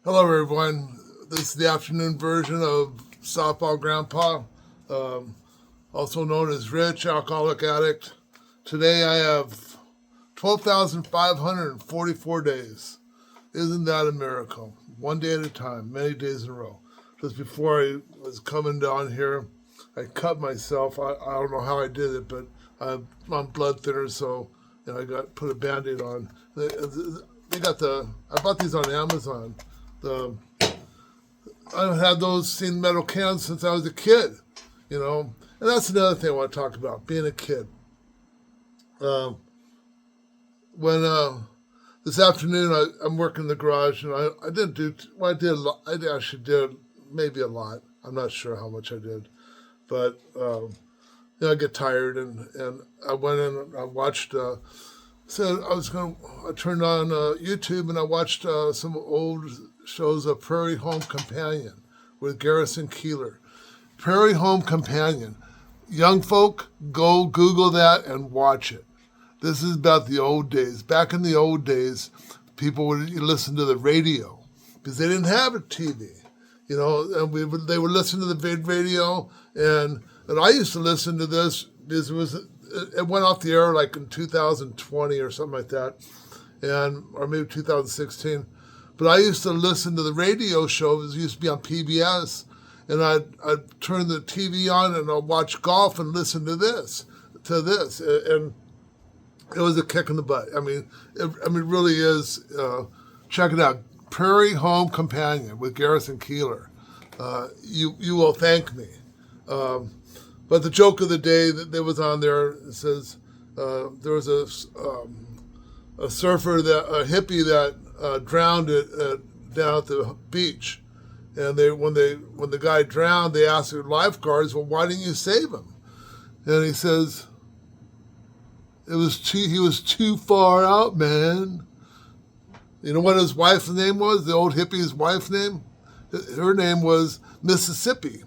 Hello, everyone. This is the afternoon version of Softball Grandpa, um, also known as Rich, alcoholic addict. Today I have 12,544 days. Isn't that a miracle? One day at a time, many days in a row. Just before I was coming down here, I cut myself. I don't know how I did it, but I'm on blood thinner, so I got put a Band-Aid on. They got I bought these on Amazon. The I've had those seen metal cans since I was a kid, And that's another thing I want to talk about, being a kid. Um, when This afternoon I'm working in the garage, and I didn't do well. I did a lot. I actually did maybe a lot. I'm not sure how much I did, but I get tired, and I went in and I watched. So I turned on YouTube and I watched some old shows of Prairie Home Companion with Garrison Keillor. Prairie Home Companion. Young folk, go Google that and watch it. This is about the old days. Back in the old days, people would listen to the radio because they didn't have a TV, and they would listen to the radio, and I used to listen to this because it went off the air like in 2020 or something like that, or maybe 2016. But I used to listen to the radio shows. It used to be on PBS, and I'd turn the TV on and I'd watch golf and listen to this, and it was a kick in the butt. It really is. Check it out, Prairie Home Companion with Garrison Keillor. You will thank me. But the joke of the day that was on there says there was a surfer, a hippie that drowned down at the beach, and when the guy drowned, they asked the lifeguards, "Well, why didn't you save him?" And he says, he was too far out, man. You know what his wife's name was? The old hippie's wife's name? Her name was Mississippi.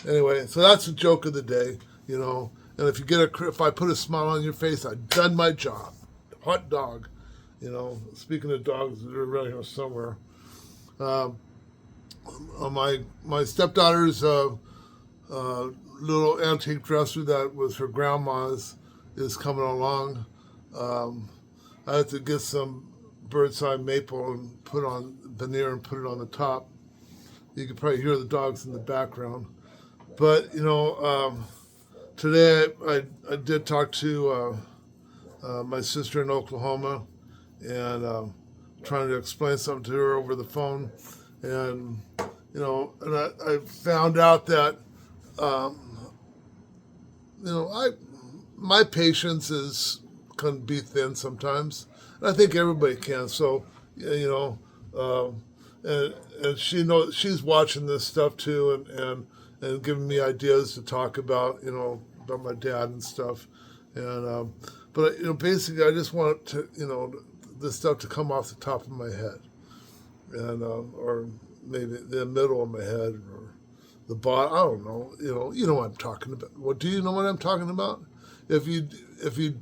Anyway, so that's the joke of the day, And if I put a smile on your face, I've done my job. Hot dog, Speaking of dogs, they're around here somewhere. Um, my stepdaughter's little antique dresser that was her grandma's is coming along. I had to get some bird's eye maple and put on veneer and put it on the top. You can probably hear the dogs in the background. But, today I did talk to my sister in Oklahoma, and trying to explain something to her over the phone. And, I found out that, my patience can be thin sometimes. And I think everybody can. So, and she's watching this stuff too, and giving me ideas to talk about, about my dad and stuff. And but basically, I just want this stuff to come off the top of my head, and or maybe the middle of my head, or the bottom. I don't know. You know what I'm talking about. Well, do you know what I'm talking about? If you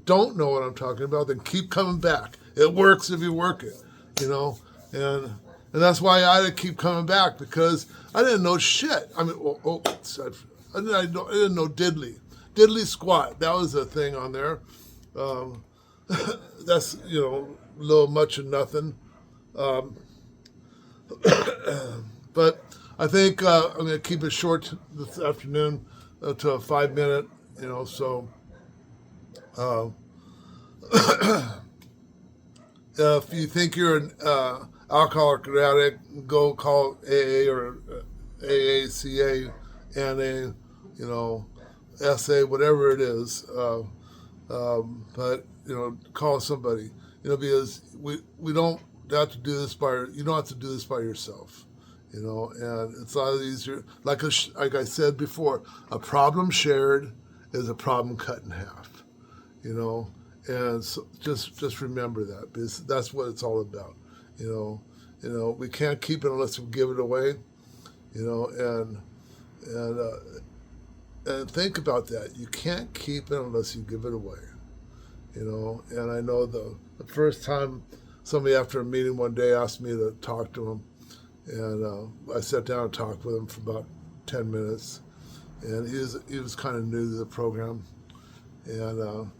don't know what I'm talking about, then keep coming back. It works if you work it, and that's why I had to keep coming back, because I didn't know shit. I didn't know diddly squat. That was a thing on there. Um, that's little much of nothing. Um, but I think I'm going to keep it short this afternoon to a 5 minute. So uh, if you think you're an alcoholic or addict, go call AA or AACA, NA, SA, whatever it is. But call somebody. Because we don't have to do this you don't have to do this by yourself. And it's a lot easier. Like I said before, a problem shared is a problem cut in half. And so just remember that, because that's what it's all about. We can't keep it unless we give it away. And and uh, and think about that. You can't keep it unless you give it away. And I know the first time somebody after a meeting one day asked me to talk to him, And I sat down and talked with him for about 10 minutes. And he was kind of new to the program. And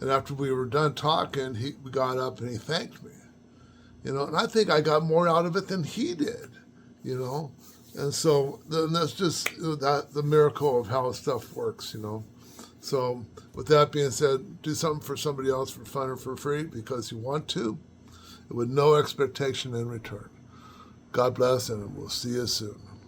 and after we were done talking, we got up and he thanked me. And I think I got more out of it than he did. You know, and so then that's just the miracle of how stuff works. So with that being said, do something for somebody else for fun or for free because you want to, with no expectation in return. God bless, and we'll see you soon.